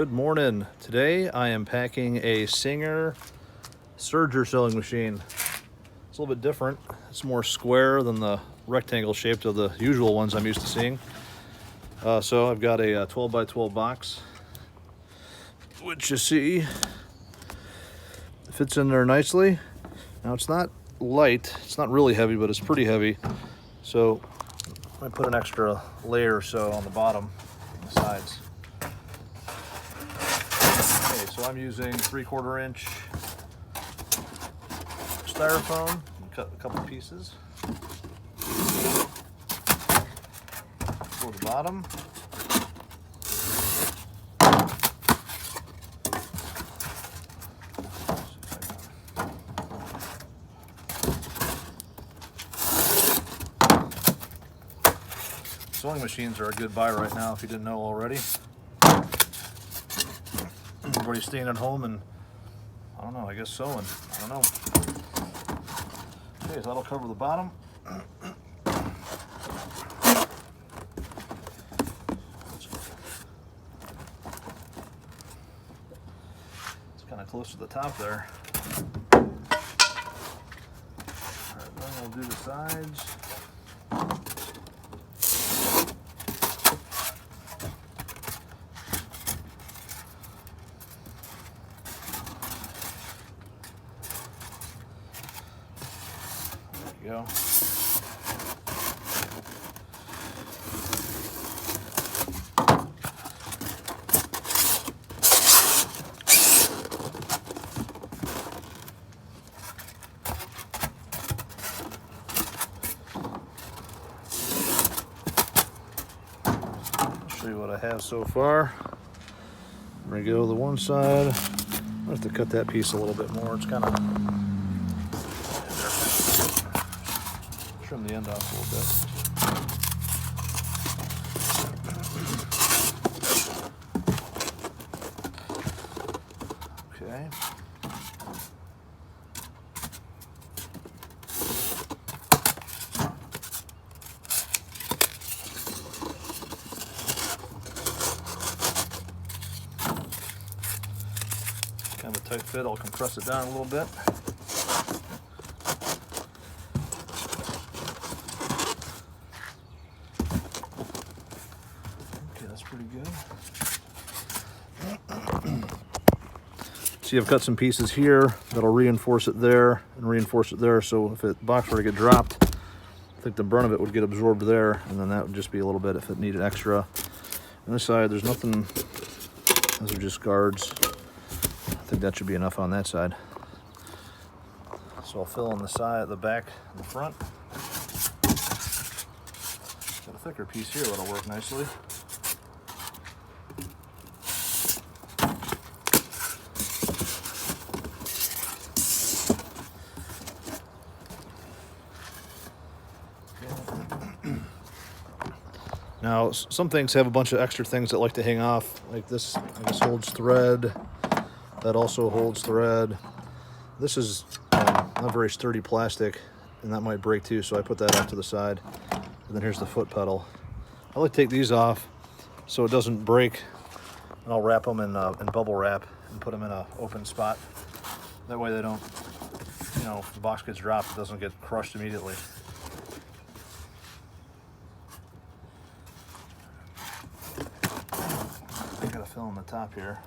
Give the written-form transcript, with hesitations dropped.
Good morning. Today I am packing a Singer serger sewing machine. It's a little bit different. It's more square than the rectangle shaped of the usual ones I'm used to seeing. So I've got a 12 by 12 box, which you see fits in there nicely. Now it's not light, it's not really heavy, but it's pretty heavy. So I put an extra layer or so on the bottom, on the sides. Okay, so I'm using 3/4 inch styrofoam. Cut a couple pieces for the bottom. Sewing machines are a good buy right now if you didn't know already. Everybody's staying at home and, I don't know, I guess sewing. I don't know. Okay, so that'll cover the bottom. It's kind of close to the top there. Alright, then we'll do the sides. Go. I'll show you what I have so far. There we go, the one side. I have to cut that piece a little bit more. It's kind of trim the end off a little bit. Okay. Kind of a tight fit. I'll compress it down a little bit. Pretty good. See, I've cut some pieces here that'll reinforce it there and reinforce it there, so if the box were to get dropped, I think the brunt of it would get absorbed there, and then that would just be a little bit if it needed extra. On this side, there's nothing. Those are just guards. I think that should be enough on that side. So I'll fill in the side, the back, and the front. Got a thicker piece here that'll work nicely. Now, some things have a bunch of extra things that like to hang off, like this. This holds thread. That also holds thread. This is not very sturdy plastic, and that might break too, so I put that off to the side. And then here's the foot pedal. I like to take these off so it doesn't break, and I'll wrap them in bubble wrap and put them in an open spot. That way they don't, if the box gets dropped, it doesn't get crushed immediately. I gotta fill in the top here.